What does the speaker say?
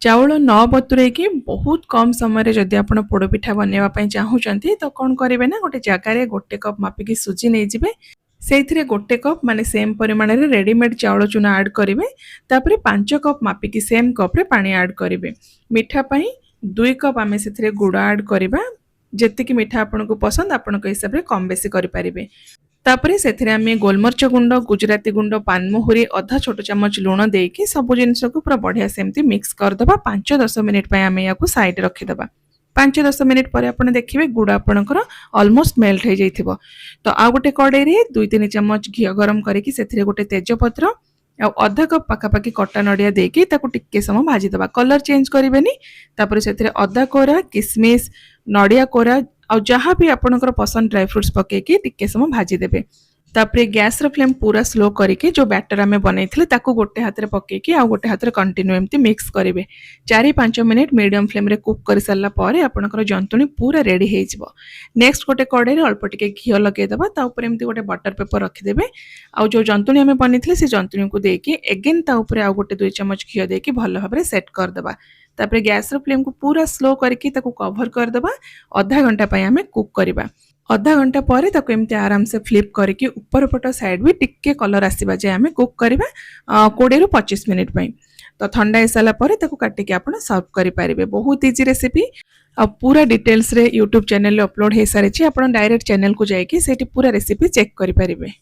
चाउल न बतुरेकी बहुत कम समय रे जदि आपण पोड़पिठा बनैवा पई चाहूचंती तो कौन करेंगे ना गोटे जगार गोटे कप मापिकी सुजी नहीं जिबे से गोटे कप माने सेम परिमाण रे रेडीमेड चाउल चूना ऐड करेंगे तापर 5 कप मापिकी सेम कप रे पानी ऐड करेंगे मिठा पई 2 कप आमे से गुड़ ऐड करबा जेतिकी मिठा आपन को पसंद आपन को हिसाब रे कम बेसी करि परिबे तापरे सेथिरे आमे गोलमर्च गुंड गुजराती गुंड पानमोहरी आधा छोट चमच लुण देकी सब जिनस को पूरा बढ़िया सेमती मिक्स करदबा 5-10 मिनिट पय आमे याकू साइड रखिदबा 5-10 मिनिट पर आपन देखिबे गुड़ आपनकर ऑलमोस्ट मेल्ट हो जाइथिबो तो आ गोटे कड़ाई रे 2-3 चमच घी गरम करके सेथिरे गोटे तेजपत्र आ आधा कप पाखापाखि कटा नड़िया देकी ताकू टिक्के समय भाजीदबा कलर चेंज करेनि तापर सेथिरे अदा कोरा किसमिस नड़िया कोरा आ जहाँ भी आपनकर पसंद ड्राई फ्रूट्स पकेकी टिक्के समय भाजी देबे तापरे गैस रो फ्लेम पूरा स्लो करके जो बैटर आमे बनैथिले ताकू गोटे हाथ रे पकेकी आ गोटे हाथ रे कंटिन्यू एम्ति मिक्स करिवे 4-5 मिनिट मीडियम फ्लेम रे कुक कर सारला परे आपनकर जंतुनी पूरा रेडी हे जिवो नेक्स्ट गोटे कड़ाई रे अल्प टिके घी लगे दबा ता ऊपर एम्ति गोटे बटर पेपर रखि देबे आ जो जंतुनी आमे बनैथिले से जंतुनी को देकी अगेन ता ऊपर आ गोटे 2 चम्मच घी देकी भलो भाबरे सेट कर दबा तापरे गैस रो फ्लेम को पूरा स्लो करके ताकू कवर कर दबा आधा घंटा पय आमे कुक करबा आधा घंटा पर ताको एमती आराम से फ्लिप करके ऊपर पट साइड भी टिक्के कलर आसीबा जे आमे कुक करबा 20-25 मिनिट पय तो ठंडा हे साला पर ताको काटी के आपण सर्व करि परिबे बहुत इजी रेसिपी आ पूरा डिटेल्स रे YouTube चैनल रे अपलोड हे सारे छी आपण डायरेक्ट चैनल को जाय कि सेठी पूरा रेसिपी चेक करि परिबे।